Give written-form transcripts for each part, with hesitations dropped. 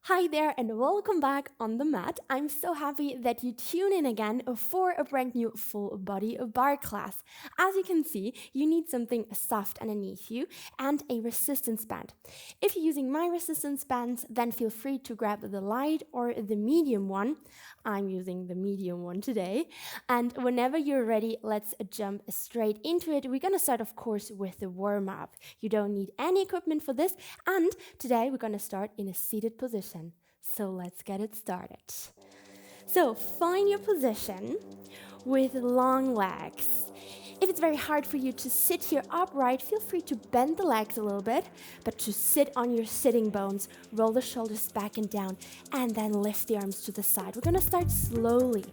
Hi there and welcome back on the mat. I'm so happy that you tune in again for a brand new full body barre class. As you can see, you need something soft underneath you and a resistance band. If you're using my resistance bands, then feel free to grab the light or the medium one. I'm using the medium one today. And whenever you're ready, let's jump straight into it. We're gonna start, of course, with the warm-up. You don't need any equipment for this. And today we're gonna start in a seated position. So let's get it started. So find your position with long legs. If it's very hard for you to sit here upright, feel free to bend the legs a little bit, but to sit on your sitting bones, roll the shoulders back and down, and then lift the arms to the side. We're gonna start slowly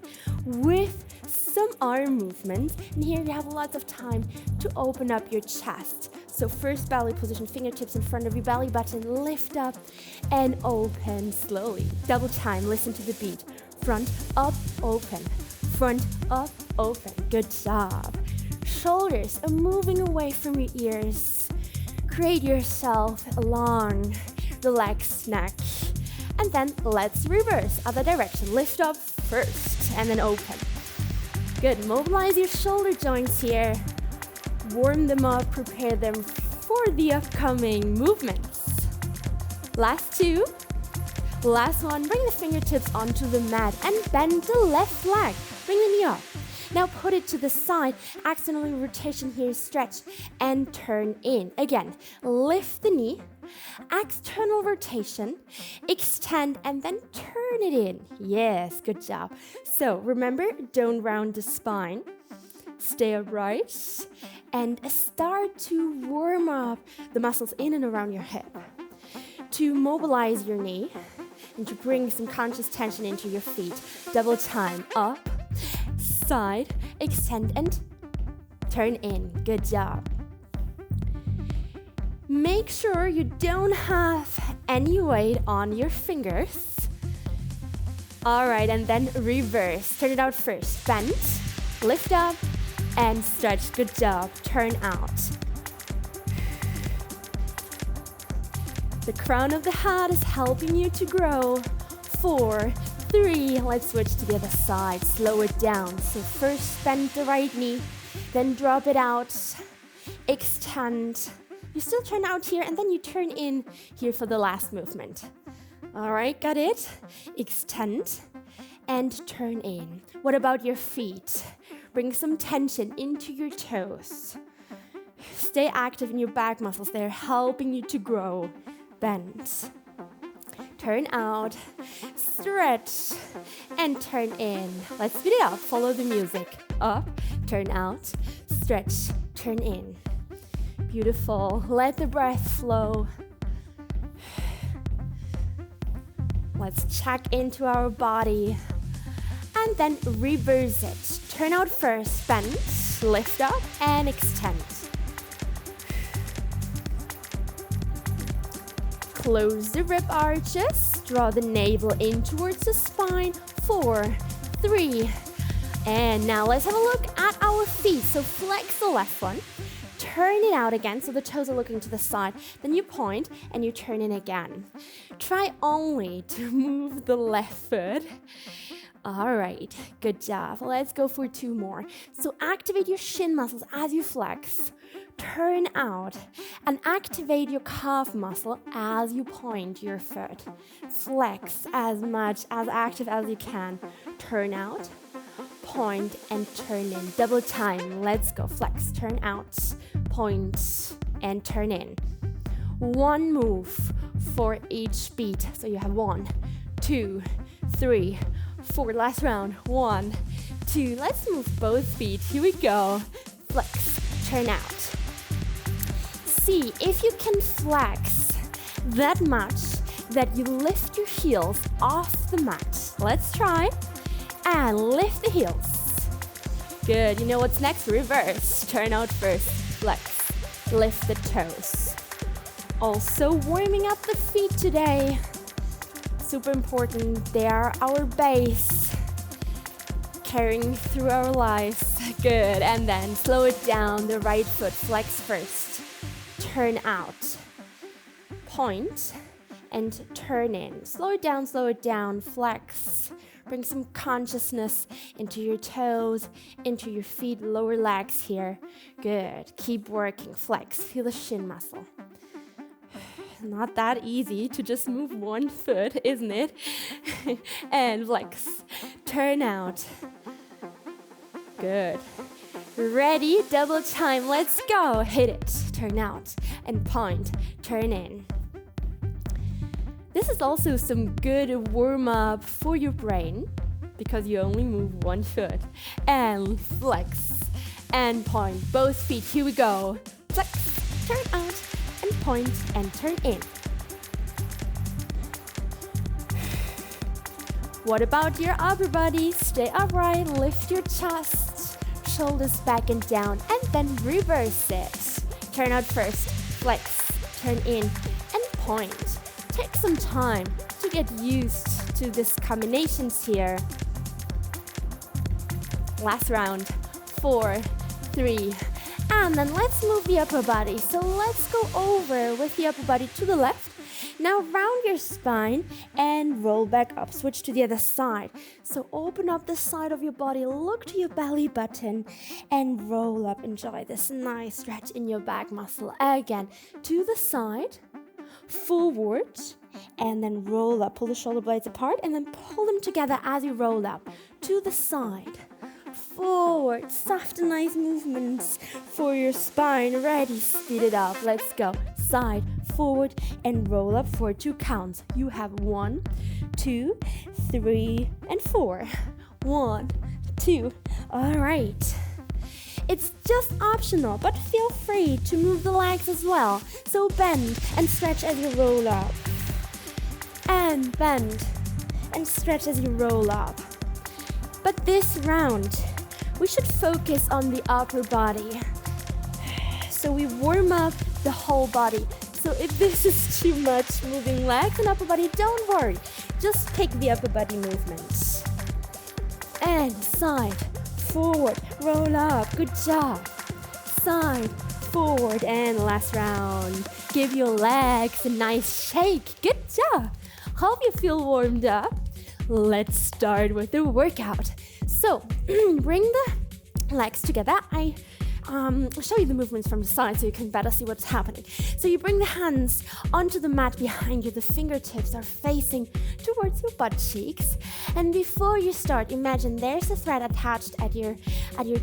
with some arm movements, and here you have lots of time to open up your chest. So first belly position, fingertips in front of your belly button, lift up and open slowly. Double time, listen to the beat. Front, up, open. Front, up, open. Good job. Shoulders are moving away from your ears. Create yourself a long, relaxed neck. And then let's reverse, other direction. Lift up first and then open. Good, mobilize your shoulder joints here. Warm them up, prepare them for the upcoming movements. Last two. Last one, bring the fingertips onto the mat and bend the left leg. Bring the knee up. Now put it to the side, external rotation here, stretch and turn in. Again, lift the knee, external rotation, extend and then turn it in. Yes, good job. So remember, don't round the spine. Stay upright and start to warm up the muscles in and around your hip. To mobilize your knee and to bring some conscious tension into your feet. Double time, up, side, extend and turn in. Good job. Make sure you don't have any weight on your fingers. All right, and then reverse. Turn it out first. Bend, lift up, and stretch. Good job. Turn out. The crown of the head is helping you to grow. 4, 3, let's switch to the other side. Slow it down. So first bend the right knee, then drop it out. Extend. You still turn out here, and then you turn in here for the last movement. All right, got it? Extend and turn in. What about your feet? Bring some tension into your toes. Stay active in your back muscles. They're helping you to grow. Bend. Turn out. Stretch. And turn in. Let's speed it up. Follow the music. Up. Turn out. Stretch. Turn in. Beautiful. Let the breath flow. Let's check into our body. And then reverse it. Turn out first, bend, lift up, and extend. Close the rib arches, draw the navel in towards the spine. 4, 3, and now let's have a look at our feet. So flex the left one, turn it out again, so the toes are looking to the side. Then you point and you turn in again. Try only to move the left foot. All right, good job. Let's go for 2 more. So activate your shin muscles as you flex. Turn out and activate your calf muscle as you point your foot. Flex as much as active as you can. Turn out, point and turn in. Double time. Let's go. Flex, turn out, point and turn in. 1 move for each beat. So you have 1, 2, 3, 4. Last round. 1, 2. Let's move both feet. Here we go. Flex, turn out. See if you can flex that much that you lift your heels off the mat. Let's try. And lift the heels. Good. You know what's next? Reverse. Turn out first. Flex. Lift the toes. Also warming up the feet today. Super important. They are our base. Carrying through our lives. Good. And then slow it down. The right foot. Flex first. Turn out. Point and turn in. Slow it down, flex. Bring some consciousness into your toes, into your feet, lower legs here. Good. Keep working. Flex. Feel the shin muscle. Not that easy to just move one foot, isn't it? And flex. Turn out. Good. Ready? Double time. Let's go. Hit it. Turn out and point. Turn in. This is also some good warm-up for your brain because you only move one foot. And flex and point. Both feet. Here we go. Flex, turn out, and point and turn in. What about your upper body? Stay upright, lift your chest, shoulders back and down, and then reverse it. Turn out first. Flex, turn in, and point. Take some time to get used to these combinations here. Last round. 4, 3, and then let's move the upper body. So let's go over with the upper body to the left. Now round your spine and roll back up. Switch to the other side. So open up the side of your body, look to your belly button, and roll up. Enjoy this nice stretch in your back muscle. Again, to the side. Forward, and then roll up. Pull the shoulder blades apart and then pull them together as you roll up. To the side, forward. Soft and nice movements for your spine. Ready, speed it up. Let's go. Side, forward, and roll up for 2 counts. You have 1, 2, 3, and 4. 1, 2. All right. It's just optional, but feel free to move the legs as well. So bend and stretch as you roll up. And bend and stretch as you roll up. But this round, we should focus on the upper body. So we warm up the whole body. So if this is too much moving legs and upper body, don't worry. Just take the upper body movements. And side. Forward, roll up, good job. Side, forward, and last round. Give your legs a nice shake. Good job. Hope you feel warmed up. Let's start with the workout. So, bring the legs together. I'll show you the movements from the side so you can better see what's happening. So you bring the hands onto the mat behind you. The fingertips are facing towards your butt cheeks. And before you start, imagine there's a thread attached at your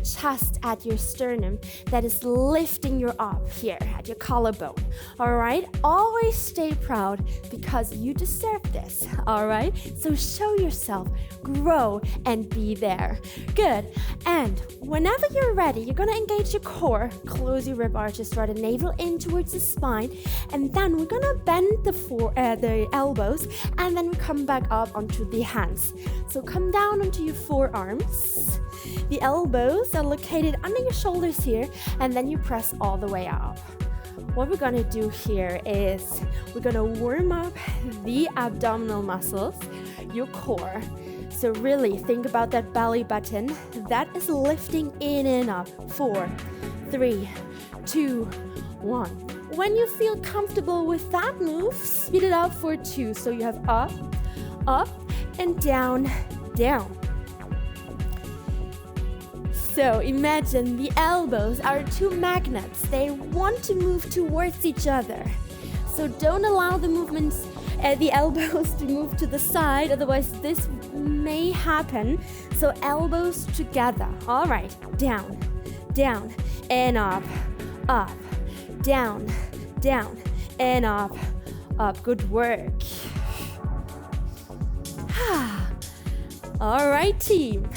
chest, at your sternum, that is lifting you up here at your collarbone. All right? Always stay proud because you deserve this. All right? So show yourself, grow, and be there. Good. And whenever you're ready, you're gonna engage your core. Close your rib arches, draw the navel in towards the spine, and then we're gonna bend the elbows, and then we come back up onto the hands. So come down onto your forearms. The elbows are located under your shoulders here, and then you press all the way up. What we're gonna do here is we're gonna warm up the abdominal muscles, your core. So really think about that belly button that is lifting in and up. 4, 3, 2, 1. When you feel comfortable with that move, speed it up for 2. So you have up, up, and down, down. So imagine the elbows are 2 magnets. They want to move towards each other. So don't allow the movements, the elbows to move to the side, otherwise this may happen. So elbows together. All right, down, down, and up, up, down, down, and up, up. Good work. All right, team.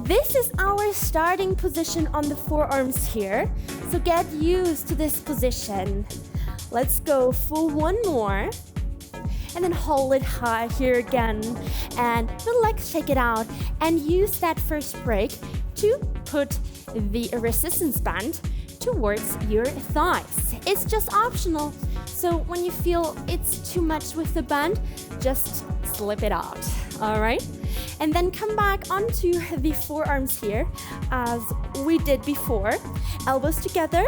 This is our starting position on the forearms here. So get used to this position. Let's go for one more. And then hold it high here again. And relax, shake it out. And use that first break to put the resistance band towards your thighs. It's just optional. So when you feel it's too much with the band, just slip it out. All right? And then come back onto the forearms here as we did before. Elbows together,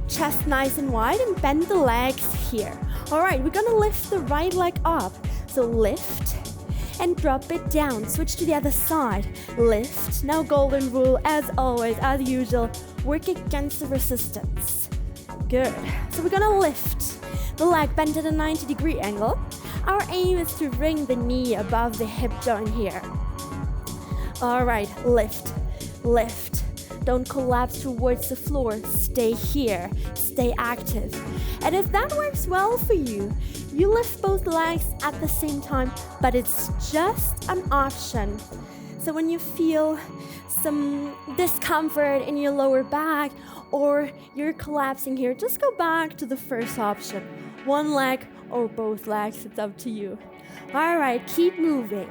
chest nice and wide, and bend the legs here. All right, we're gonna lift the right leg up. So lift and drop it down. Switch to the other side. Lift. Now golden rule, as always, as usual, work against the resistance. Good. So we're gonna lift the leg bent at a 90-degree angle. Our aim is to bring the knee above the hip joint here. All right, lift, lift. Don't collapse towards the floor. Stay here, stay active. And if that works well for you, you lift both legs at the same time, but it's just an option. So when you feel some discomfort in your lower back or you're collapsing here, just go back to the first option. One leg or both legs, it's up to you. All right, keep moving.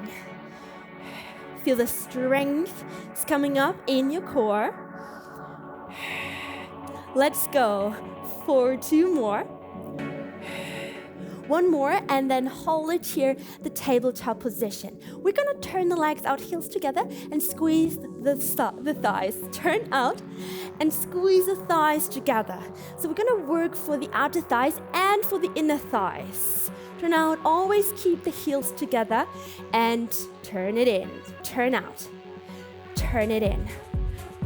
Feel the strength is coming up in your core. Let's go for 2 more. 1 more, and then hold it here, the tabletop position. We're gonna turn the legs out, heels together, and squeeze the thighs. Turn out and squeeze the thighs together. So we're gonna work for the outer thighs and for the inner thighs. Turn out, always keep the heels together, and turn it in. Turn out. Turn it in.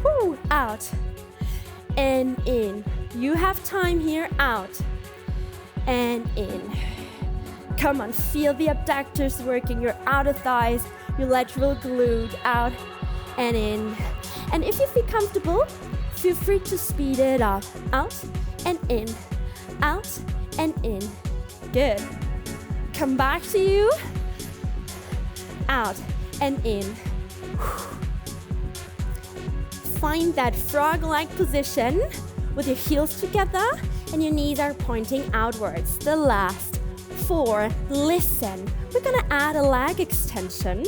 Woo, out. And in. You have time here, out. And in. Come on, feel the abductors working, your outer thighs, your lateral glute, out and in. And if you feel comfortable, feel free to speed it up. Out and in, out and in. Good. Come back to you. Out and in. Find that frog-like position with your heels together and your knees are pointing outwards. The last 4, listen. We're gonna add a leg extension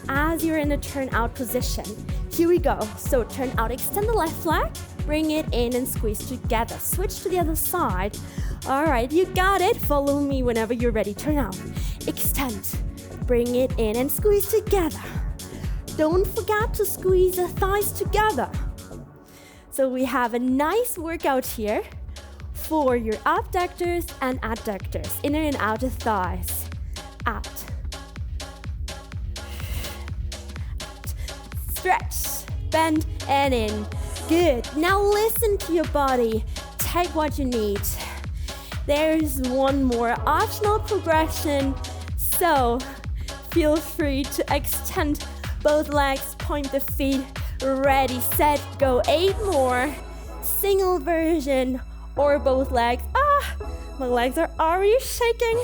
as you're in a turn out position. Here we go. So turn out, extend the left leg, bring it in and squeeze together. Switch to the other side. All right, you got it. Follow me whenever you're ready. Turn out, extend, bring it in and squeeze together. Don't forget to squeeze the thighs together. So we have a nice workout here for your abductors and adductors, inner and outer thighs. Out. Stretch, bend, and in. Good. Now listen to your body. Take what you need. There's 1 more optional progression, so feel free to extend both legs, point the feet. Ready, set, go. 8 more. Single version or both legs. My legs are already shaking.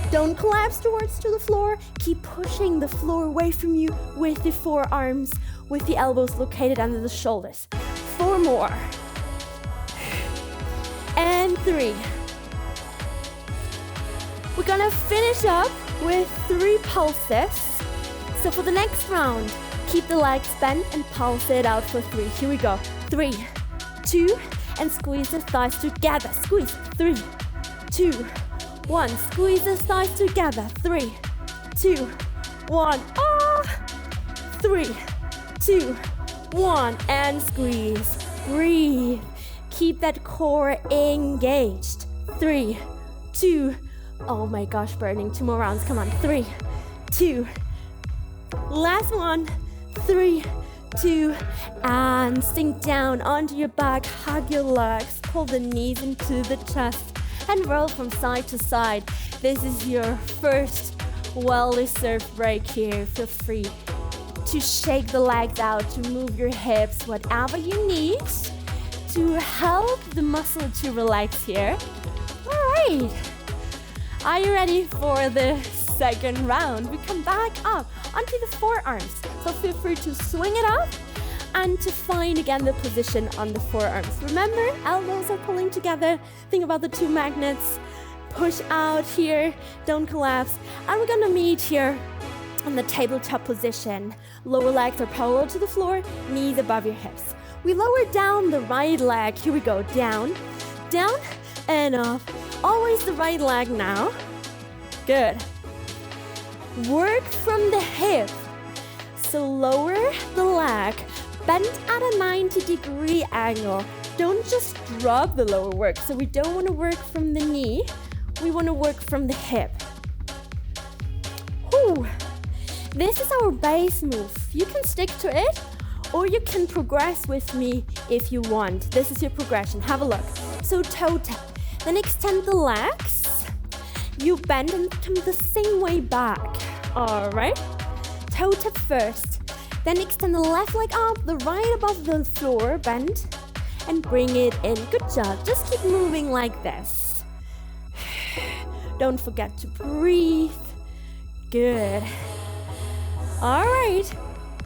Don't collapse towards the floor. Keep pushing the floor away from you with the forearms, with the elbows located under the shoulders. 4 more. And 3. We're gonna finish up with 3 pulses. So for the next round, keep the legs bent and pulse it out for 3. Here we go. 3, 2, and squeeze the thighs together. Squeeze. 3, 2, 1. Squeeze the thighs together. 3, 2, 1. 3, 2, 1. And squeeze. Breathe. Keep that core engaged. 3, 2. Oh my gosh, burning. 2 more rounds. Come on. 3, 2. Last one. 3, 2, and sink down onto your back, hug your legs, pull the knees into the chest, and roll from side to side. This is your first well-deserved break here. Feel free to shake the legs out, to move your hips, whatever you need to help the muscle to relax here. All right. Are you ready for the second round? We come back up onto the forearms. So feel free to swing it up and to find again the position on the forearms. Remember, elbows are pulling together. Think about the 2 magnets. Push out here, don't collapse. And we're gonna meet here on the tabletop position. Lower legs are parallel to the floor, knees above your hips. We lower down the right leg. Here we go, down, down, and up. Always the right leg now. Good. Work from the hip. So lower the leg, bend at a 90-degree angle. don't just drop the lower work. So we don't want to work from the knee. We want to work from the hip. Whew. This is our base move. You can stick to it, or you can progress with me if you want. This is your progression. Have a look. So toe tap. Then extend the legs. You bend and come the same way back. All right. Toe tap first. Then extend the left leg up, the right above the floor, bend, and bring it in. Good job. Just keep moving like this. Don't forget to breathe. Good. All right.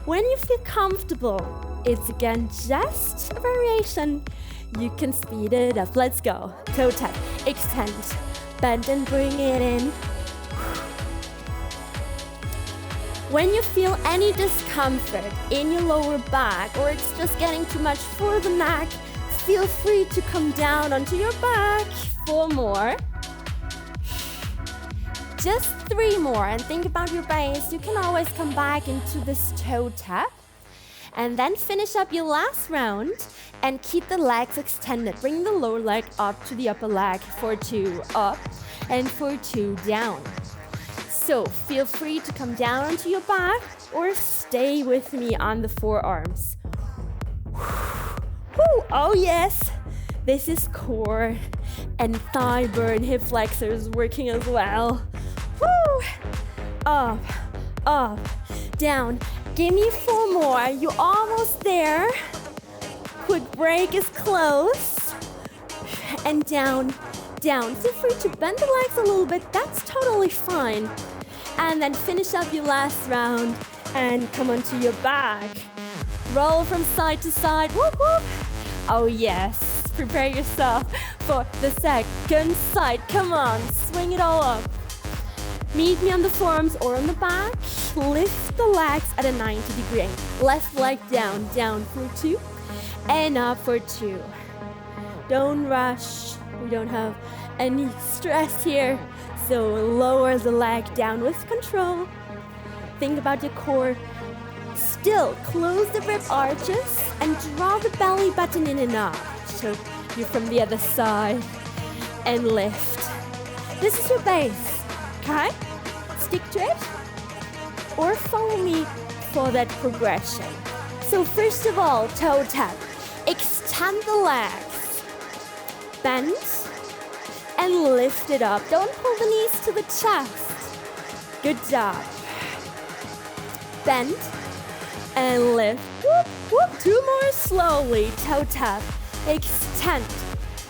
When you feel comfortable, it's again just a variation. You can speed it up. Let's go. Toe tap, extend, bend and bring it in. When you feel any discomfort in your lower back, or it's just getting too much for the neck, feel free to come down onto your back. 4 more. Just 3 more, and think about your base. You can always come back into this toe tap. And then finish up your last round and keep the legs extended. Bring the lower leg up to the upper leg for 2 up and for 2 down. So feel free to come down onto your back or stay with me on the forearms. Whew. Oh yes, this is core and thigh burn, hip flexors working as well. Woo! Up, up, down. Give me 4 more. You're almost there. Quick break is close. And down, down. Feel free to bend the legs a little bit. That's totally fine. And then finish up your last round and come onto your back. Roll from side to side. Whoop, whoop. Oh yes. Prepare yourself for the second side. Come on, swing it all up. Meet me on the forearms or on the back. Lift the legs at a 90-degree angle. Left leg down, down for 2, and up for 2. Don't rush. We don't have any stress here. So lower the leg down with control. Think about your core. Still, close the rib arches and draw the belly button in and up. So you're from the other side. And lift. This is your base. Okay? Stick to it. Or follow me for that progression. So first of all, toe tap. Extend the legs. Bend. And lift it up. Don't pull the knees to the chest. Good job. Bend. And lift. Whoop, whoop. 2 more slowly. Toe tap. Extend.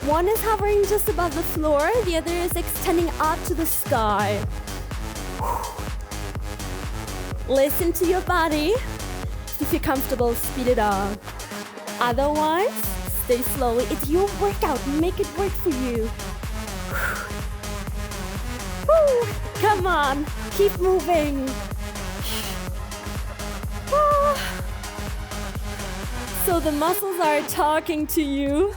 One is hovering just above the floor. The other is extending up to the sky. Listen to your body. If you're comfortable, speed it up. Otherwise, stay slowly. It's your workout. Make it work for you. Come on. Keep moving. So the muscles are talking to you.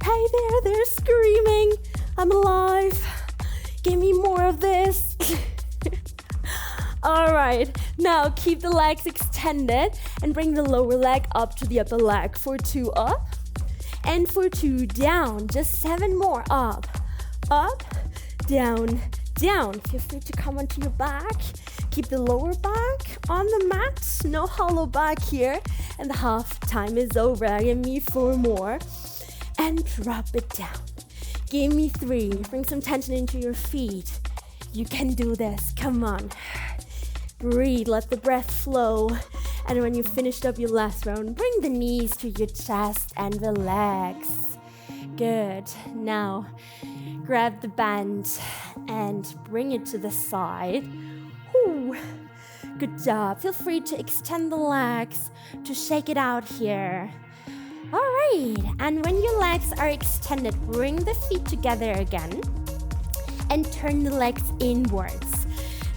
Hey there, they're screaming. I'm alive. Give me more of this. All right, now keep the legs extended and bring the lower leg up to the upper leg for 2 up and for 2 down. Just 7 more. Up, up, down, down. Feel free to come onto your back. Keep the lower back on the mat. No hollow back here. And the half time is over. Give me 4 more. And drop it down. Give me 3. Bring some tension into your feet. You can do this. Come on. Breathe. Let the breath flow. And when you've finished up your last round, bring the knees to your chest and relax. Good. Now, grab the band and bring it to the side. Whew. Good job. Feel free to extend the legs to shake it out here. All right, and when your legs are extended, bring the feet together again and turn the legs inwards.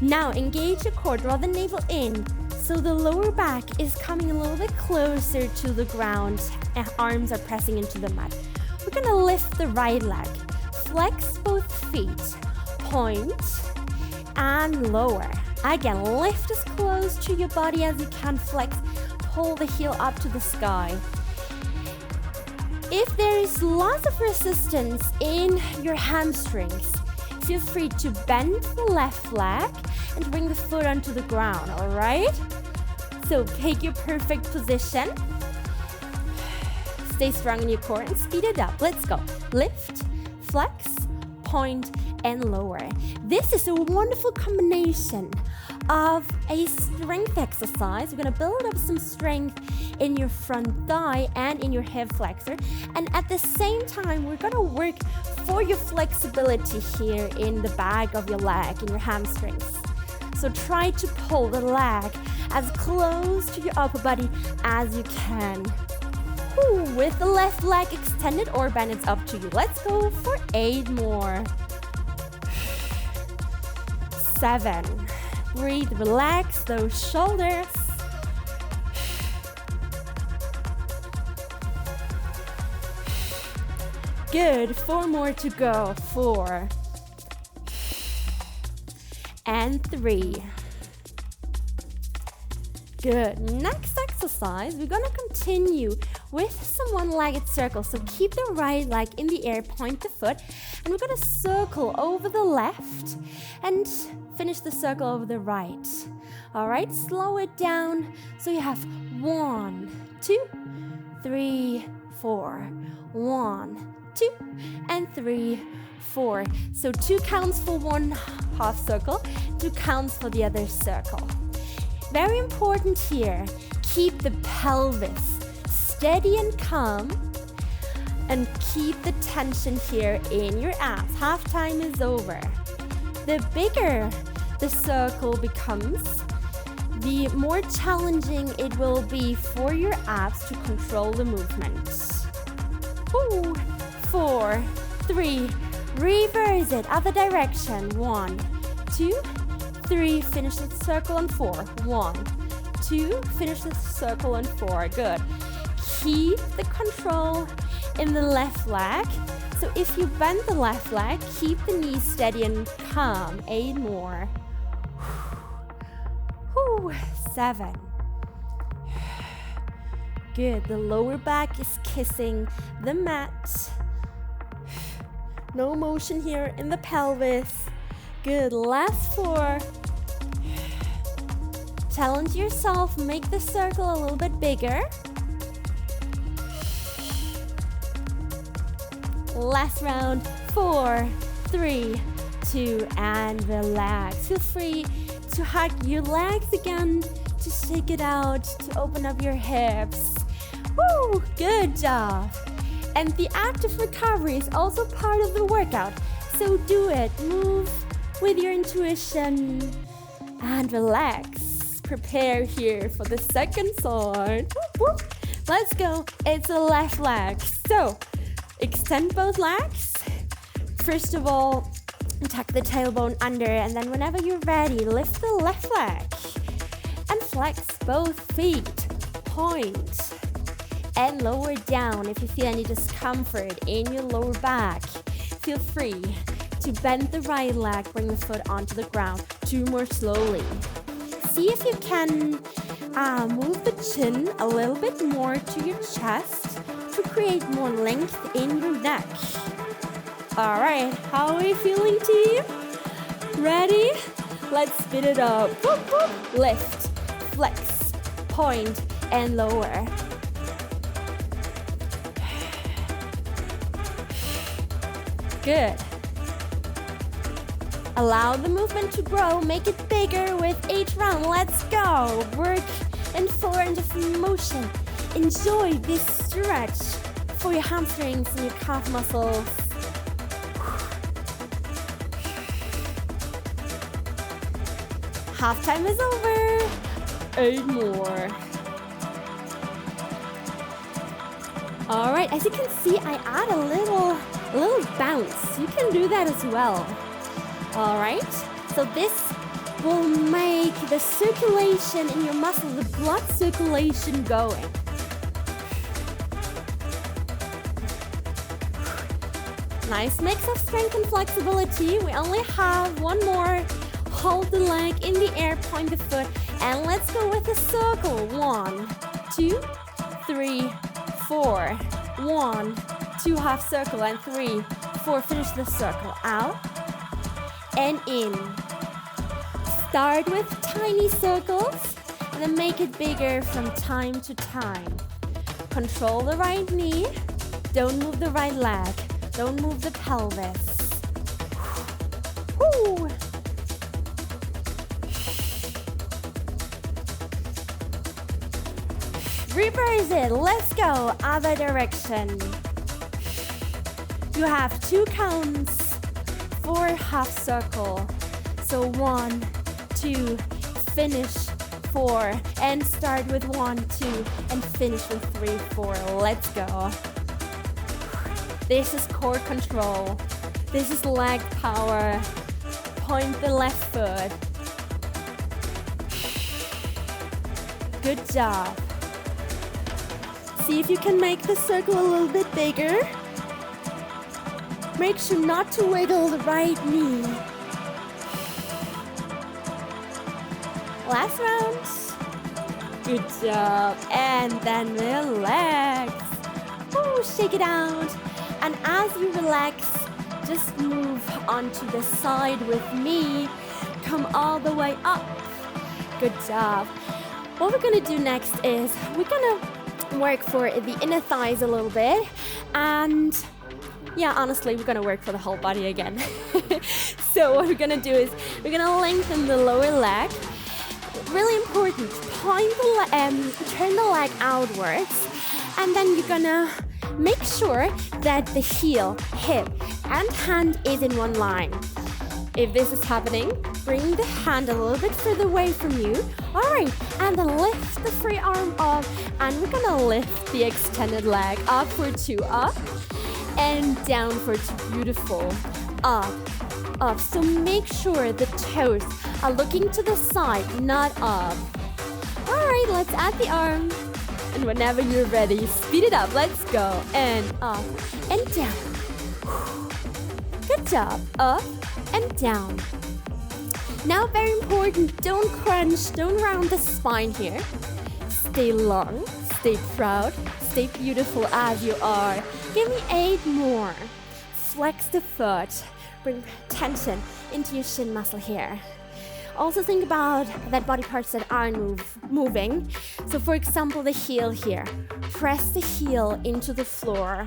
Now engage your core, draw the navel in so the lower back is coming a little bit closer to the ground and arms are pressing into the mat. We're gonna lift the right leg, flex both feet, point and lower. Again, lift as close to your body as you can, flex, pull the heel up to the sky. If there is lots of resistance in your hamstrings, feel free to bend the left leg and bring the foot onto the ground, all right? So take your perfect position. Stay strong in your core and speed it up. Let's go. Lift, flex, point, and lower. This is a wonderful combination of a strength exercise. We're gonna build up some strength in your front thigh and in your hip flexor. And at the same time, we're gonna work for your flexibility here in the back of your leg, in your hamstrings. So try to pull the leg as close to your upper body as you can. Ooh, with the left leg extended or bent, it's up to you. Let's go for 8 more. 7. Breathe, relax those shoulders. Good, 4 more to go. 4. And 3. Good. Next exercise, we're gonna continue with some one-legged circles. So keep the right leg in the air, point the foot, and we're gonna circle over the left and finish the circle over the right. All right, slow it down. So you have 1, 2, 3, 4. 1, 2, and 3, 4. So 2 counts for one half circle, 2 counts for the other circle. Very important here, keep the pelvis steady and calm and keep the tension here in your abs. Half time is over. The bigger the circle becomes, the more challenging it will be for your abs to control the movement. 4, 3, reverse it, other direction. 1, 2, 3, finish the circle on 4. 1, 2, finish the circle on 4. Good. Keep the control in the left leg. So if you bend the left leg, keep the knees steady and calm. 8 more. 7. Good. The lower back is kissing the mat. No motion here in the pelvis. Good. Last 4. Challenge yourself. Make the circle a little bit bigger. Last round. 4, 3, 2, and relax. Feel free to hug your legs again, to shake it out, to open up your hips. Woo! Good job. And the active recovery is also part of the workout. So do it. Move with your intuition and relax. Prepare here for the second side. Let's go. It's a left leg. So extend both legs. First of all, tuck the tailbone under, and then whenever you're ready, lift the left leg and flex both feet. Point and lower down. If you feel any discomfort in your lower back, feel free to bend the right leg, bring the foot onto the ground. 2 more slowly. See if you can move the chin a little bit more to your chest to create more length in your neck. All right, how are you feeling, team? Ready? Let's speed it up. Lift, flex, point, and lower. Good. Allow the movement to grow. Make it bigger with each round. Let's go. Work in full range of motion. Enjoy this stretch for your hamstrings and your calf muscles. Half time is over. 8 more. All right, as you can see, I add a little bounce. You can do that as well. All right, so this will make the circulation in your muscles, the blood circulation going. Nice mix of strength and flexibility. We only have 1 more. Hold the leg in the air, point the foot, and let's go with a circle. 1, 2, 3, 4. 1, 2 half circle, and 3, 4, finish the circle. Out and in. Start with tiny circles and then make it bigger from time to time. Control the right knee. Don't move the right leg. Don't move the pelvis. Woo. Reverse it. Let's go. Other direction. You have 2 counts for half circle. So 1, 2, finish 4, and start with 1, 2, and finish with 3, 4. Let's go. This is core control. This is leg power. Point the left foot. Good job. See if you can make the circle a little bit bigger. Make sure not to wiggle the right knee. Last round. Good job. And then relax. Ooh, shake it out. And as you relax, just move onto the side with me. Come all the way up. Good job. What we're gonna do next is we're gonna work for the inner thighs a little bit. And yeah, honestly, we're gonna work for the whole body again. So what we're gonna do is we're gonna lengthen the lower leg. Really important, turn the leg outwards, and then you're gonna make sure that the heel, hip, and hand is in one line. If this is happening, bring the hand a little bit further away from you. All right, and then lift the free arm up, and we're gonna lift the extended leg up for 2, up, and down for 2, beautiful, up, up. So make sure the toes are looking to the side, not up. All right, let's add the arm. And whenever you're ready, speed it up. Let's go. And up and down. Good job. Up and down. Now, very important, don't crunch, don't round the spine here. Stay long, stay proud, stay beautiful as you are. Give me 8 more. Flex the foot. Bring tension into your shin muscle here. Also think about that body parts that aren't moving. So for example, the heel here. Press the heel into the floor.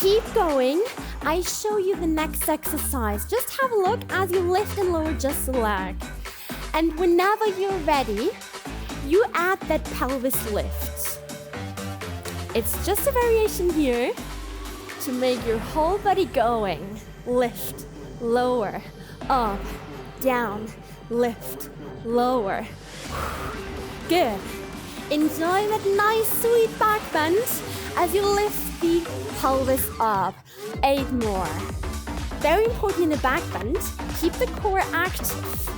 Keep going. I show you the next exercise. Just have a look as you lift and lower just the leg. And whenever you're ready, you add that pelvis lift. It's just a variation here to make your whole body going. Lift, lower, up, down, lift, lower. Good. Enjoy that nice sweet back bend as you lift the pelvis up. 8 more. Very important in the back bend, keep the core active.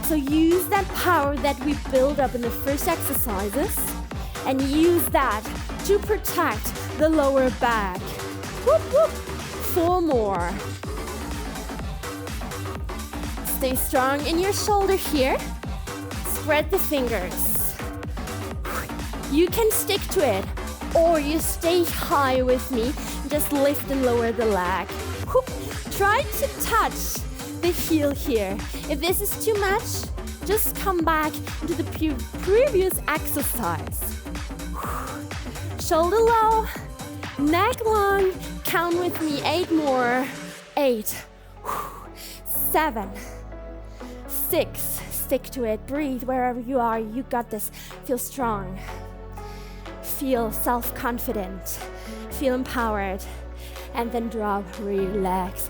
So use that power that we build up in the first exercises and use that to protect the lower back. Whoop, whoop. 4 more. Stay strong in your shoulder here. Spread the fingers. You can stick to it, or you stay high with me. Just lift and lower the leg. Try to touch the heel here. If this is too much, just come back into the previous exercise. Shoulder low, neck long. Count with me. 8 more. 8, 7, 6. Stick to it. Breathe wherever you are. You got this. Feel strong. Feel self-confident. Feel empowered. And then drop. Relax.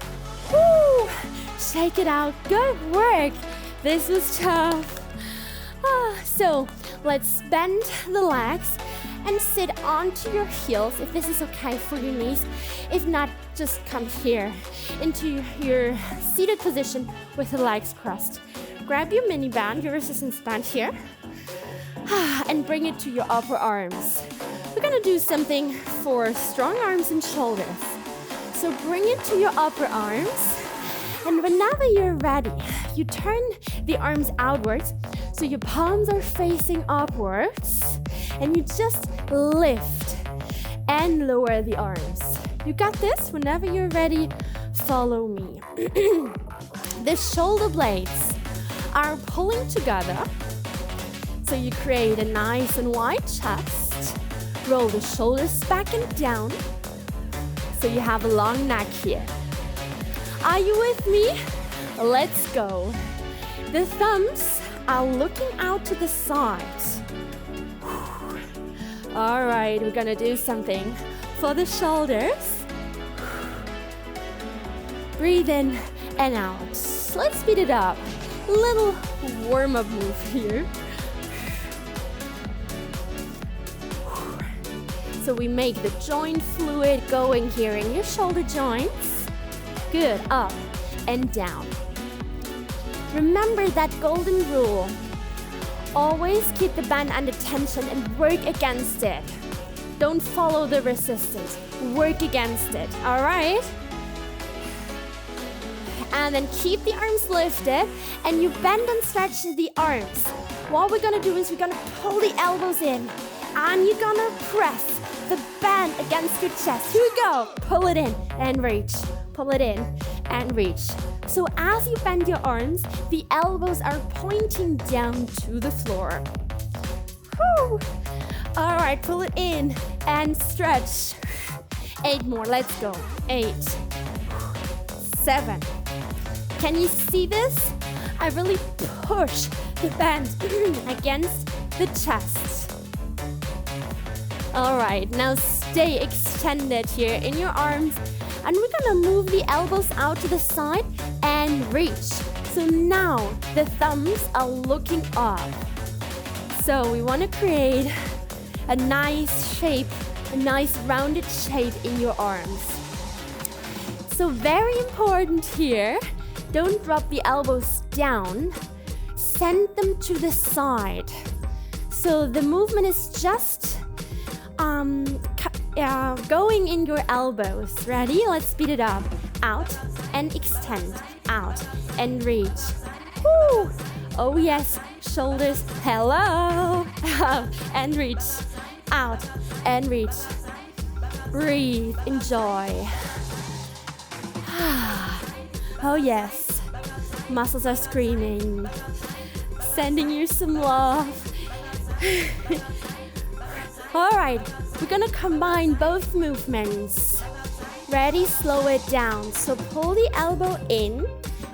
Woo! Shake it out. Good work. This was tough. So let's bend the legs and sit onto your heels if this is okay for your knees. If not, just come here into your seated position with the legs crossed. Grab your mini band, your resistance band here, and bring it to your upper arms. We're gonna do something for strong arms and shoulders. So bring it to your upper arms, and whenever you're ready, you turn the arms outwards so your palms are facing upwards, and you just lift and lower the arms. You got this. Whenever you're ready, follow me. The shoulder blades are pulling together, so you create a nice and wide chest. Roll the shoulders back and down, so you have a long neck here. Are you with me? Let's go. The thumbs are looking out to the side. All right, we're gonna do something for the shoulders. Breathe in and out. Let's speed it up. Little warm-up move here. So we make the joint fluid going here in your shoulder joints. Good, up and down. Remember that golden rule. Always keep the band under tension and work against it. Don't follow the resistance. Work against it, all right? And then keep the arms lifted and you bend and stretch the arms. What we're gonna do is we're gonna pull the elbows in and you're gonna press the band against your chest. Here we go. Pull it in and reach. Pull it in and reach. So as you bend your arms, the elbows are pointing down to the floor. Whew. All right, pull it in and stretch. 8 more, let's go. 8, 7. Can you see this? I really push the band against the chest. All right, now stay extended here in your arms. And we're gonna move the elbows out to the side and reach. So now the thumbs are looking up. So we wanna create a nice shape, a nice rounded shape in your arms. So very important here, don't drop the elbows down, send them to the side. So the movement is just going in your elbows. Ready? Let's speed it up. Out and extend. Out and reach. Woo! Oh yes, shoulders. Hello! Out and reach. Out and reach. Breathe. Enjoy. Oh yes. Muscles are screaming. Sending you some love. All right, we're gonna combine both movements. Ready? Slow it down. So pull the elbow in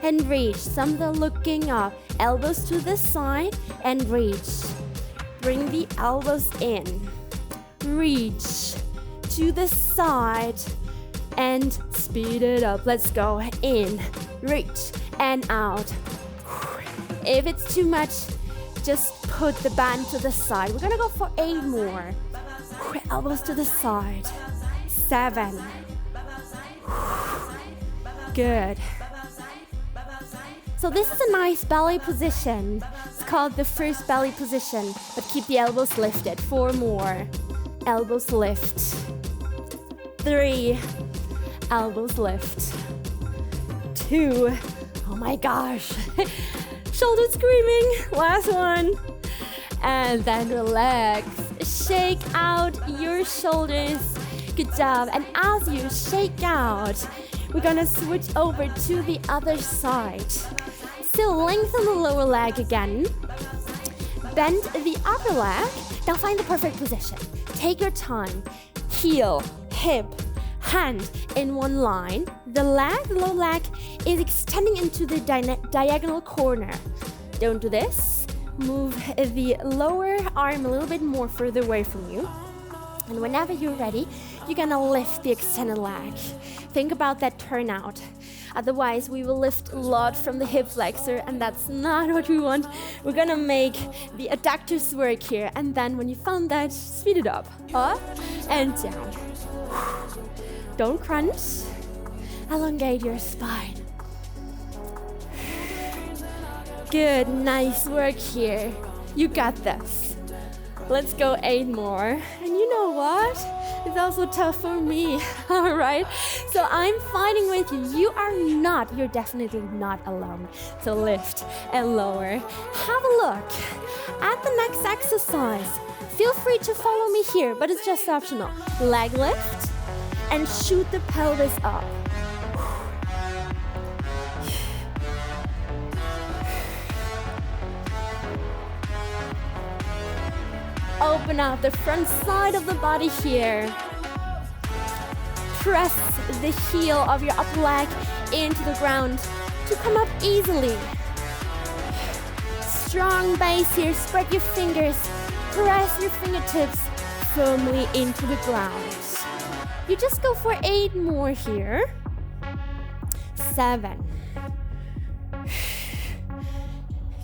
and reach. Some are looking up. Elbows to the side and reach. Bring the elbows in. Reach to the side and speed it up. Let's go. In, reach, and out. If it's too much, just put the band to the side. We're gonna go for 8 more. Elbows to the side. 7. Good. So this is a nice belly position. It's called the first belly position, but keep the elbows lifted. 4 more. Elbows lift. 3. Elbows lift. 2. Oh my gosh. Shoulders screaming. Last one. And then relax. Shake out your shoulders. Good job. And as you shake out, we're gonna switch over to the other side. Still lengthen the lower leg again. Bend the upper leg. Now find the perfect position. Take your time. Heel, hip, hand in one line. The lower leg is extending into the diagonal corner. Don't do this. Move the lower arm a little bit more further away from you. And whenever you're ready, you're gonna lift the extended leg. Think about that turnout. Otherwise, we will lift a lot from the hip flexor, and that's not what we want. We're gonna make the adductors work here. And then when you found that, speed it up. Up and down. Don't crunch. Elongate your spine. Good, nice work here. You got this. Let's go 8 more. And you know what? It's also tough for me, all right? So I'm fighting with you. You're definitely not alone. So lift and lower. Have a look at the next exercise. Feel free to follow me here, but it's just optional. Leg lift and shoot the pelvis up. Open up the front side of the body here. Press the heel of your upper leg into the ground to come up easily. Strong base here. Spread your fingers. Press your fingertips firmly into the ground. You just go for 8 more here. 7.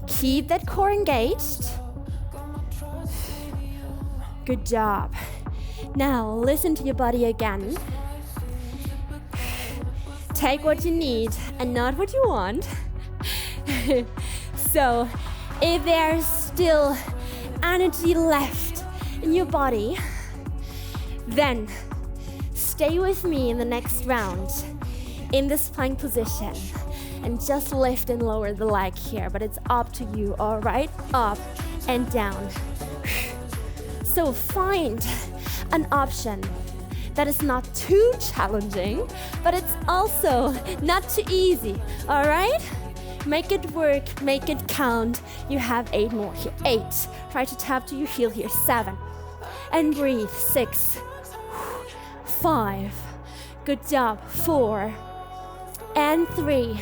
Keep that core engaged. Good job. Now listen to your body again. Take what you need and not what you want. So, if there's still energy left in your body, then stay with me in the next round in this plank position and just lift and lower the leg here, but it's up to you, all right? Up and down. So find an option that is not too challenging, but it's also not too easy, all right? Make it work, make it count. You have 8 more here. 8. Try to tap to your heel here. 7. And breathe. 6. 5. Good job. 4. And 3.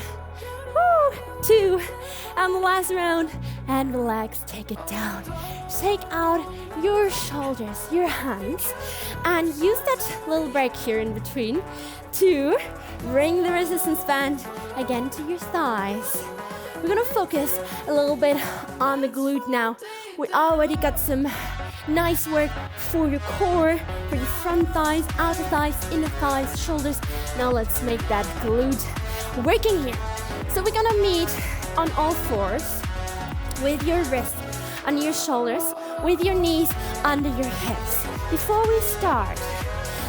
2. And the last round. And relax. Take it down. Take out your shoulders, your hands, and use that little break here in between to bring the resistance band again to your thighs. We're gonna focus a little bit on the glute now. We already got some nice work for your core, for your front thighs, outer thighs, inner thighs, shoulders. Now let's make that glute working here. So we're gonna meet on all fours with your wrists on your shoulders, with your knees under your hips. Before we start,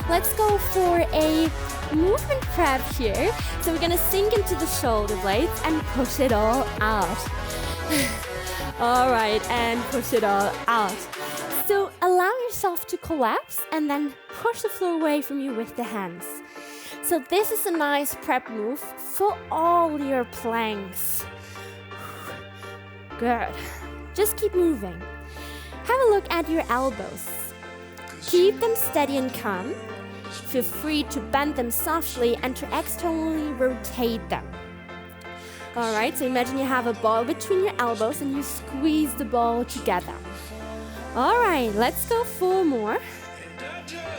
let's go for a movement prep here. So we're gonna sink into the shoulder blades and push it all out. All right, and push it all out. So allow yourself to collapse and then push the floor away from you with the hands. So this is a nice prep move for all your planks. Good. Just keep moving. Have a look at your elbows. Keep them steady and calm. Feel free to bend them softly and to externally rotate them. All right, so imagine you have a ball between your elbows and you squeeze the ball together. All right, let's go 4 more.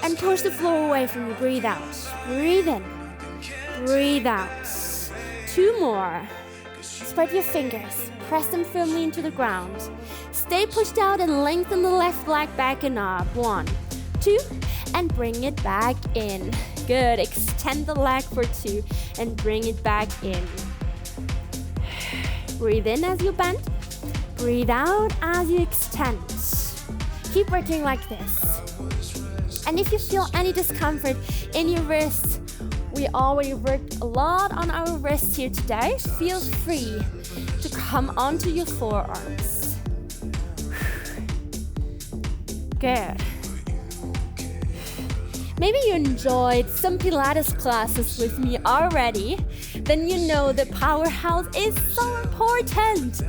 And push the floor away from you. Breathe out. Breathe in. Breathe out. 2 more. Spread your fingers. Press them firmly into the ground. Stay pushed out and lengthen the left leg back and up. 1, 2, and bring it back in. Good. Extend the leg for 2 and bring it back in. Breathe in as you bend. Breathe out as you extend. Keep working like this. And if you feel any discomfort in your wrists, we already worked a lot on our wrists here today. Feel free to come onto your forearms. Good. Maybe you enjoyed some Pilates classes with me already. Then you know that powerhouse is so important.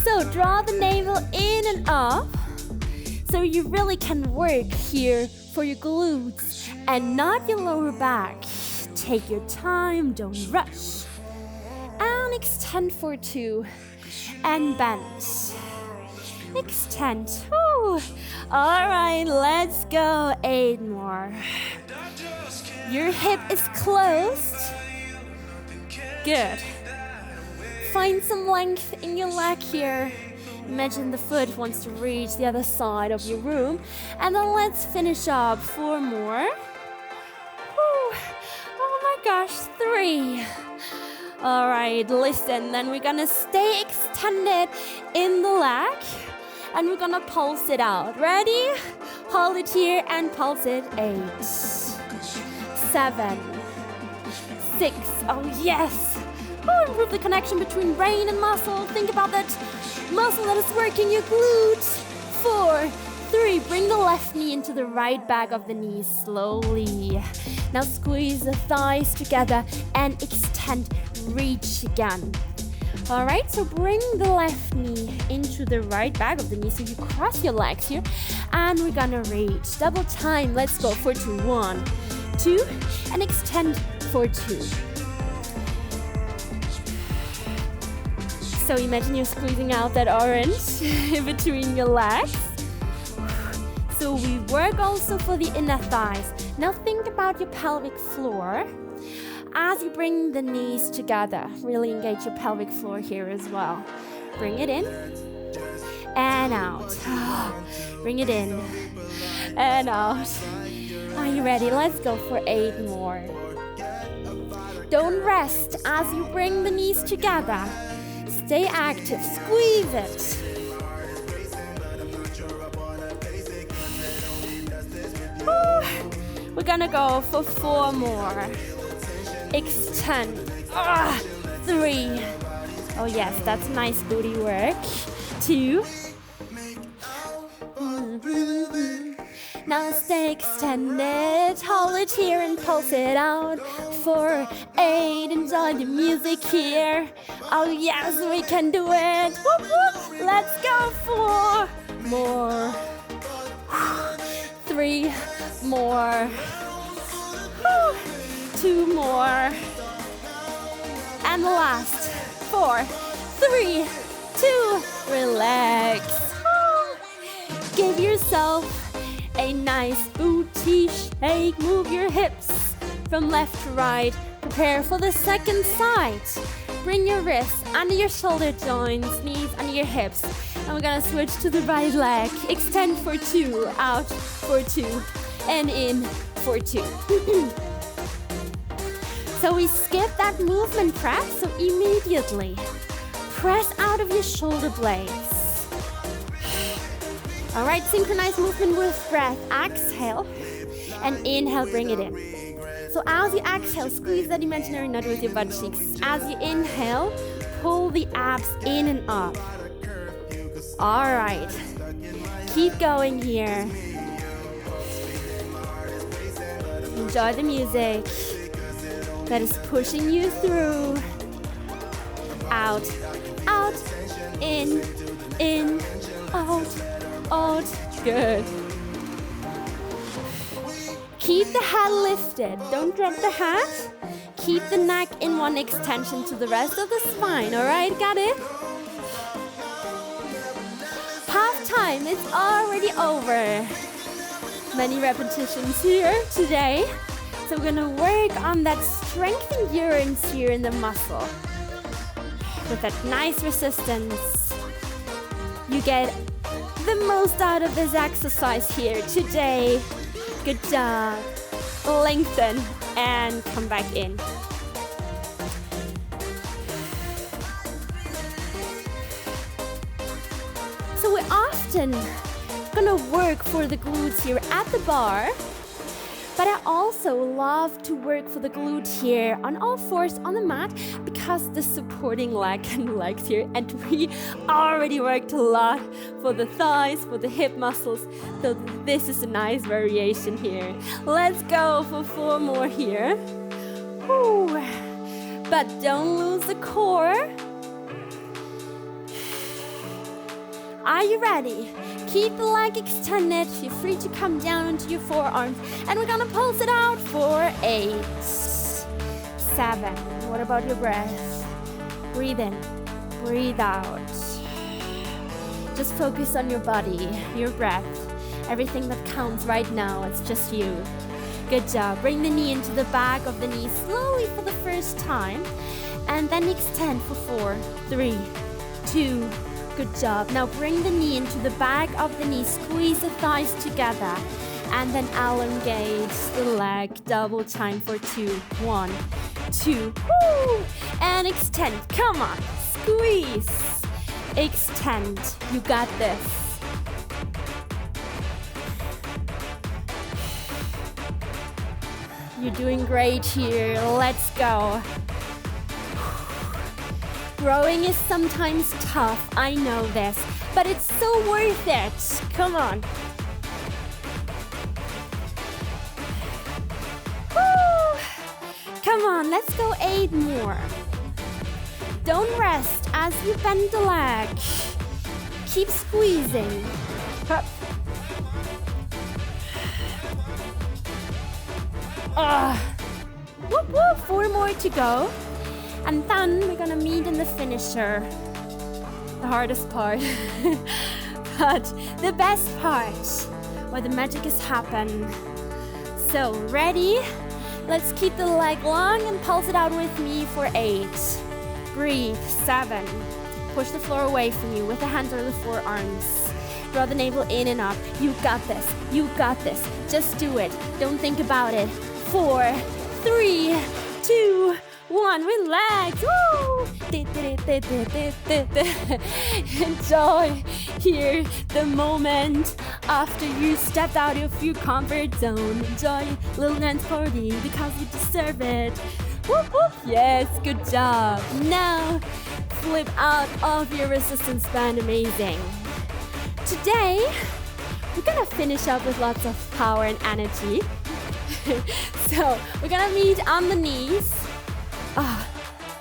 So draw the navel in and up so you really can work here for your glutes and not your lower back. Take your time, don't rush. And extend for 2 and bend. Extend. Whew. All right, let's go. 8 more. Your hip is closed. Good. Find some length in your leg here. Imagine the foot wants to reach the other side of your room. And then let's finish up 4 more. Whew. Oh my gosh, 3. All right, listen, then we're gonna stay extended in the leg and we're gonna pulse it out. Ready? Hold it here and pulse it. 8. 7, 6, oh yes. Oh, improve the connection between brain and muscle. Think about that muscle that is working your glutes. 4, 3, bring the left knee into the right back of the knee slowly. Now squeeze the thighs together and extend, reach again. All right, so bring the left knee into the right back of the knee so you cross your legs here. And we're gonna reach. Double time, let's go for 2. 1, 2, and extend for 2. So imagine you're squeezing out that orange in between your legs. So we work also for the inner thighs. Now think about your pelvic floor. As you bring the knees together, really engage your pelvic floor here as well. Bring it in and out. Bring it in and out. Are you ready? Let's go for 8 more. Don't rest as you bring the knees together. Stay active, squeeze it. We're gonna go for 4 more. Extend. 3. Oh yes, that's nice booty work. 2. Now stay extended. Hold it here and pulse it out. 4, 8. Enjoy the music here. Oh yes, we can do it. Whoop, whoop. Let's go. 4 more. 3 more. 2 more. And the last. 4, 3, 2. Relax. Give yourself a nice booty shake. Move your hips from left to right. Prepare for the second side. Bring your wrists under your shoulder joints, knees under your hips. And we're gonna switch to the right leg. Extend for 2, out for 2, and in for 2. So we skip that movement press, so immediately press out of your shoulder blades. All right, synchronize movement with breath. Exhale and inhale, bring it in. So as you exhale, squeeze that imaginary nut with your butt cheeks. As you inhale, pull the abs in and up. All right, keep going here. Enjoy the music that is pushing you through. Out, out, in, out, out. Good. Keep the head lifted. Don't drop the head. Keep the neck in one extension to the rest of the spine. All right, got it? Half time is already over. Many repetitions here today. So we're gonna work on that strength endurance here in the muscle. With that nice resistance, you get the most out of this exercise here today. Good job. Lengthen and come back in. So we're often gonna work for the glutes here at the bar. But I also love to work for the glute here on all fours on the mat because the supporting leg and legs here. And we already worked a lot for the thighs, for the hip muscles. So this is a nice variation here. Let's go for 4 more here. Whew. But don't lose the core. Are you ready? Keep the leg extended. You're free to come down into your forearms. And we're gonna pulse it out for 8, 7. What about your breath? Breathe in, breathe out. Just focus on your body, your breath. Everything that counts right now, it's just you. Good job. Bring the knee into the back of the knee slowly for the first time. And then extend for 4, 3, 2. Good job. Now bring the knee into the back of the knee. Squeeze the thighs together. And then elongate the leg. Double time for 2. 1, 2. Woo! And extend. Come on. Squeeze. Extend. You got this. You're doing great here. Let's go. Rowing is sometimes tough, I know this, but it's so worth it. Come on. Woo! Come on, let's go 8 more. Don't rest as you bend the leg. Keep squeezing. Up. Whoop, whoop. 4 more to go. And then we're gonna meet in the finisher. The hardest part. But the best part, where the magic is happening. So, ready? Let's keep the leg long and pulse it out with me for 8. Breathe. 7. Push the floor away from you with the hands or the forearms. Draw the navel in and up. You got this. You got this. Just do it. Don't think about it. 4, 3, 2, 1. Relax. Woo! Enjoy here the moment after you stepped out of your comfort zone. Enjoy a little dance party because you deserve it. Whoop, whoop. Yes, good job. Now, flip out of your resistance band. Amazing. Today, we're gonna finish up with lots of power and energy. So, we're gonna meet on the knees.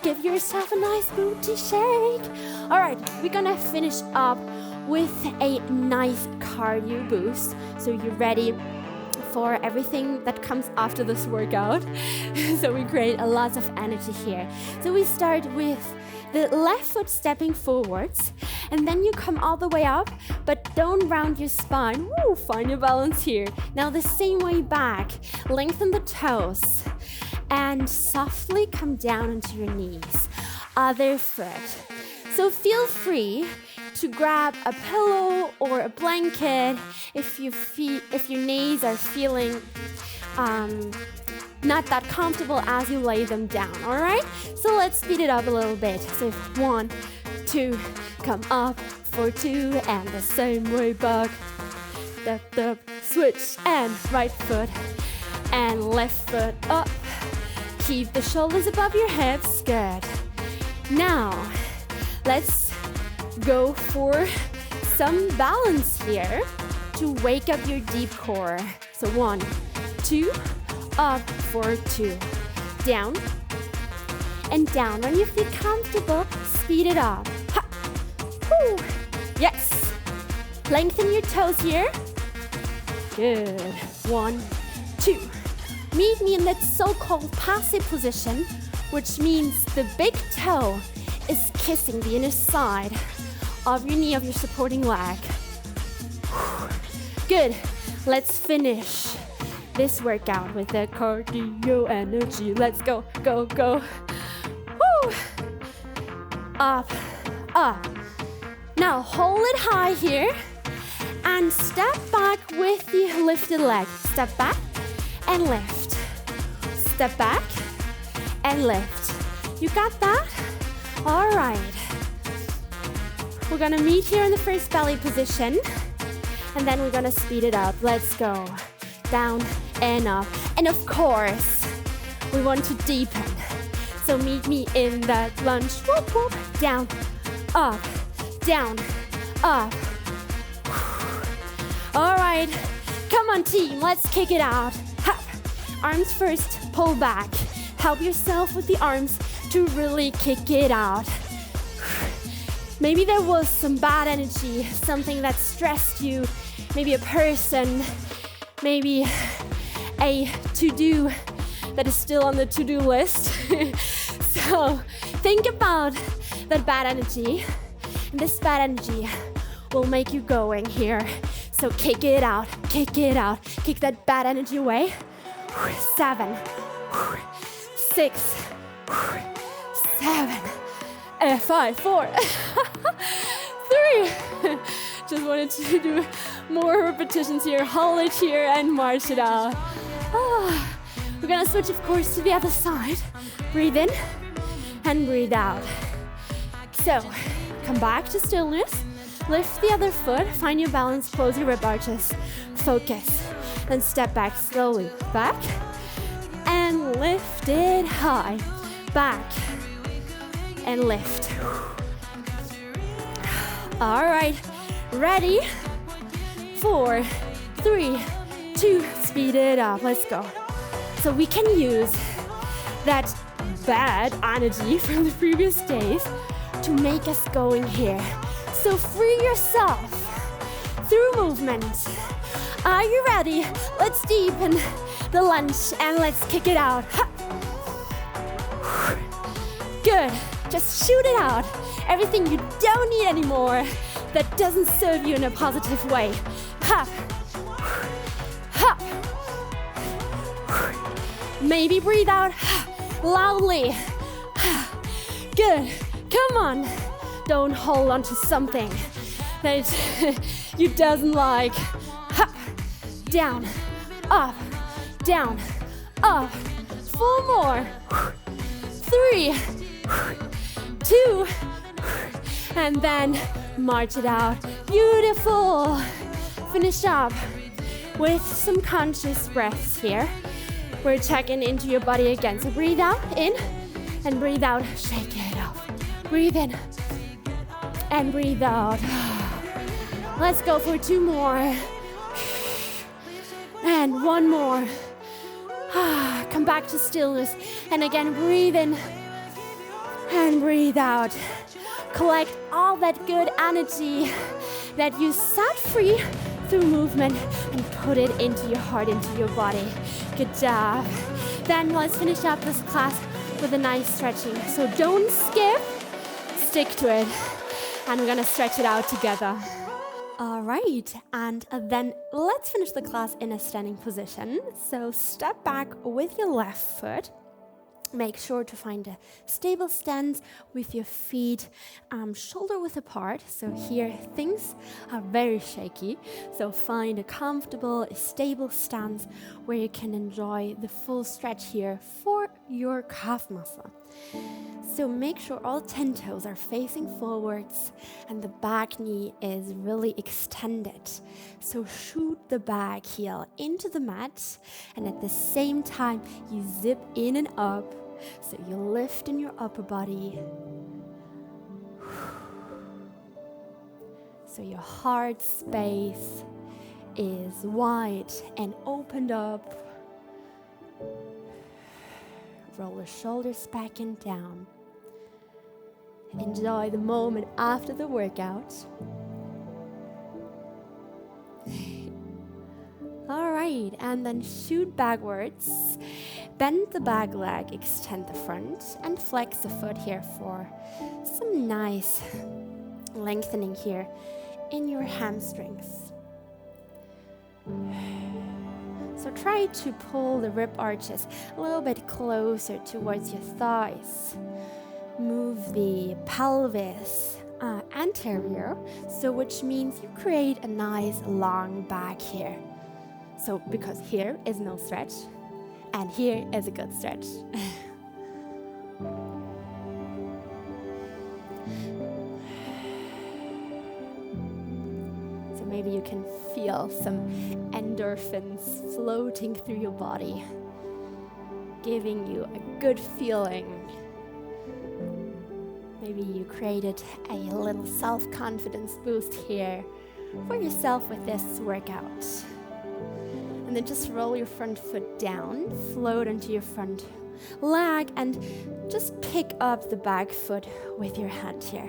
Give yourself a nice booty shake. All right, we're gonna finish up with a nice cardio boost. So you're ready for everything that comes after this workout. So we create a lot of energy here. So we start with the left foot stepping forwards, and then you come all the way up, but don't round your spine. Woo, find your balance here. Now the same way back, lengthen the toes, and softly come down onto your knees. Other foot. So feel free to grab a pillow or a blanket if your knees are feeling not that comfortable as you lay them down, all right? So let's speed it up a little bit. So 1, 2, come up for 2, and the same way back. Step, step, switch, and right foot, and left foot up. Keep the shoulders above your hips, good. Now, let's go for some balance here to wake up your deep core. So 1, 2, up for 2, down, and down. When you feel comfortable, speed it up. Ha. Woo. Yes. Lengthen your toes here. Good. 1, 2. Meet me in that so-called passive position, which means the big toe is kissing the inner side of your knee of your supporting leg. Good. Let's finish this workout with the cardio energy. Let's go, go, go. Woo! Up, up. Now hold it high here and step back with the lifted leg. Step back and lift. Step back and lift. You got that? All right. We're gonna meet here in the first belly position, and then we're gonna speed it up. Let's go. Down and up. And of course, we want to deepen. So meet me in that lunge. Whoop, whoop. Down, up, down, up. All right. Come on, team. Let's kick it out. Ha. Arms first, pull back. Help yourself with the arms to really kick it out. Maybe there was some bad energy, something that stressed you, maybe a person, maybe a to-do that is still on the to-do list. So think about that bad energy, and this bad energy will make you going here. So kick it out, kick it out, kick that bad energy away. 7, 6, 7, 5, 4, 3. Just wanted to do more repetitions here. Hold it here and march it out. We're gonna switch, of course, to the other side. Breathe in and breathe out. So, come back to stillness. Lift the other foot. Find your balance. Close your rib arches. Focus. Then step back slowly. Back lift it high, back, and lift. All right, ready? 4, 3, 2, speed it up, let's go. So we can use that bad energy from the previous days to make us going here. So free yourself through movement. Are you ready? Let's deepen the lunge and let's kick it out. Good, just shoot it out. Everything you don't need anymore that doesn't serve you in a positive way. Ha. Ha. Maybe breathe out loudly. Good, come on. Don't hold on to something that you doesn't like. Ha. Down, up, down, up. 4 more. 3, 2, and then march it out. Beautiful. Finish up with some conscious breaths here. We're checking into your body again. So breathe out, in, and breathe out. Shake it off. Breathe in, and breathe out. Let's go for 2 more. And 1 more. Come back to stillness. And again, breathe in and breathe out. Collect all that good energy that you set free through movement and put it into your heart, into your body. Good job. Then let's finish up this class with a nice stretching. So don't skip, stick to it. And we're gonna stretch it out together. All right, and then let's finish the class in a standing position. So step back with your left foot. Make sure to find a stable stance with your feet shoulder width apart. So here things are very shaky. So find a comfortable, stable stance where you can enjoy the full stretch here for your calf muscle. So make sure all 10 toes are facing forwards and the back knee is really extended. So shoot the back heel into the mat and at the same time you zip in and up. So you lift in your upper body. So your heart space is wide and opened up. Roll the shoulders back and down. Enjoy the moment after the workout. All right, and then shoot backwards. Bend the back leg, extend the front, and flex the foot here for some nice lengthening here in your hamstrings. So try to pull the rib arches a little bit closer towards your thighs. Move the pelvis anterior, so which means you create a nice long back here. So because here is no stretch, and here is a good stretch. So maybe you can feel some endorphins floating through your body, giving you a good feeling. Maybe you created a little self-confidence boost here for yourself with this workout. And then just roll your front foot down, float onto your front leg, and just pick up the back foot with your hand here.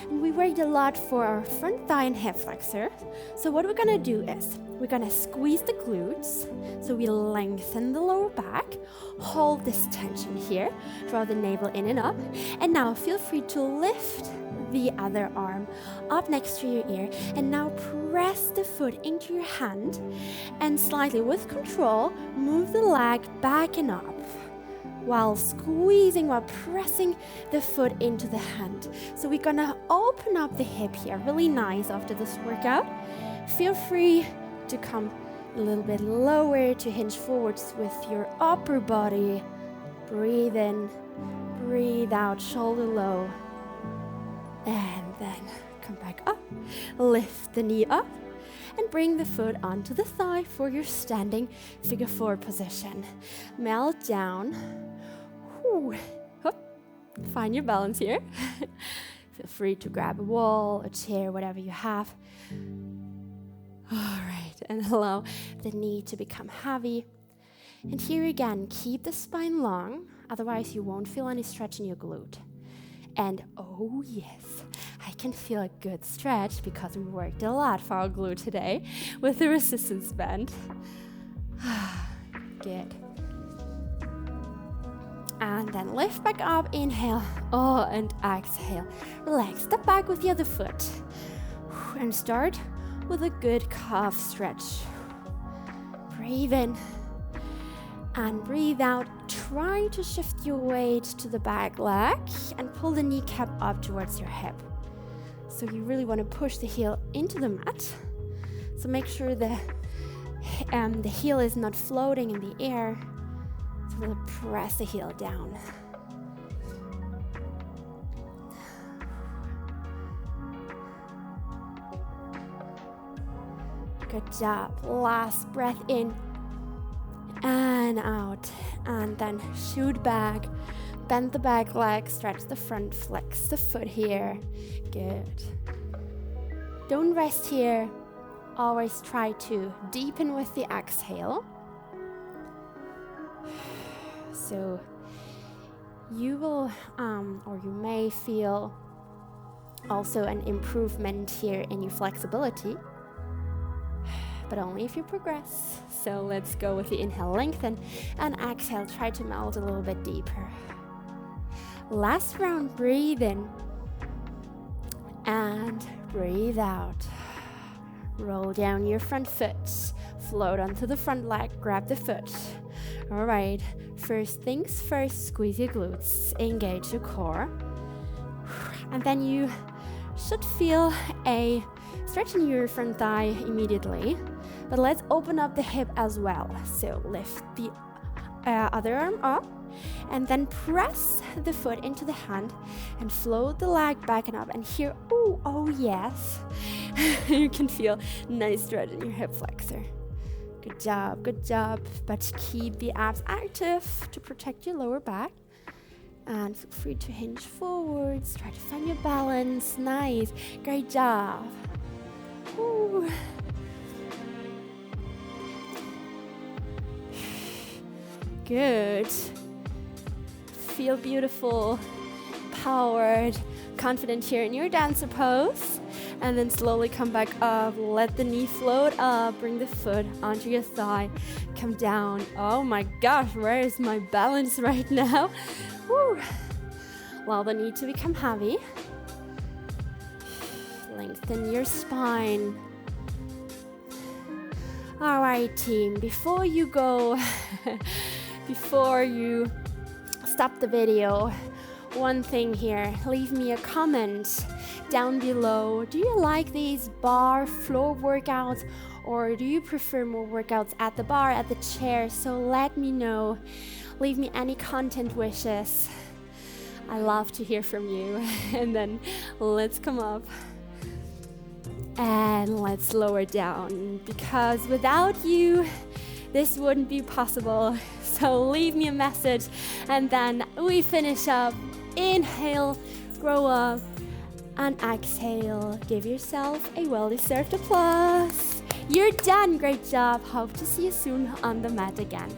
And we worked a lot for our front thigh and hip flexor. So what we're gonna do is, we're gonna squeeze the glutes, so we lengthen the lower back, hold this tension here, draw the navel in and up, and now feel free to lift the other arm up next to your ear, and now press the foot into your hand, and slightly with control, move the leg back and up, while squeezing, while pressing the foot into the hand. So we're gonna open up the hip here, really nice after this workout. Feel free to come a little bit lower, to hinge forwards with your upper body. Breathe in, breathe out, shoulder low. And then come back up, lift the knee up, and bring the foot onto the thigh for your standing figure 4 position. Melt down. Whew. Hup. Find your balance here. Feel free to grab a wall, a chair, whatever you have. All right, and allow the knee to become heavy. And here again, keep the spine long, otherwise you won't feel any stretch in your glute. And oh yes, I can feel a good stretch because we worked a lot for our glute today with the resistance band. Good. And then lift back up, inhale, and exhale. Relax, step back with the other foot. And start with a good calf stretch. Breathe in and breathe out. Try to shift your weight to the back leg and pull the kneecap up towards your hip. So you really want to push the heel into the mat. So make sure the heel is not floating in the air. So we'll press the heel down. Good job. Last breath in and out. And then shoot back. Bend the back leg, stretch the front, flex the foot here. Good. Don't rest here. Always try to deepen with the exhale. So you will, or you may feel also an improvement here in your flexibility, but only if you progress. So let's go with the inhale, lengthen, and exhale, try to melt a little bit deeper. Last round, breathe in and breathe out. Roll down your front foot, float onto the front leg, grab the foot. All right, first things first, squeeze your glutes, engage your core. And then you should feel a stretch in your front thigh immediately. But let's open up the hip as well. So lift the other arm up and then press the foot into the hand and float the leg back and up. And here, oh yes, you can feel nice stretch in your hip flexor. Good job. But keep the abs active to protect your lower back. And feel free to hinge forwards. Try to find your balance. Nice. Great job. Ooh. Good. Feel beautiful, powered, confident here in your dancer pose. And then slowly come back up. Let the knee float up. Bring the foot onto your thigh. Come down. Oh my gosh, where is my balance right now? Woo. Allow the knee to become heavy. Lengthen your spine. All right, team. Before you go, before you stop the video, one thing here. Leave me a comment down below. Do you like these bar floor workouts, or do you prefer more workouts at the bar, at the chair? So let me know. Leave me any content wishes. I love to hear from you. And then let's come up and let's lower down, because without you this wouldn't be possible. So leave me a message and then we finish up. Inhale, grow up, and exhale. Give yourself a well-deserved applause. You're done. Great job. Hope to see you soon on the mat again.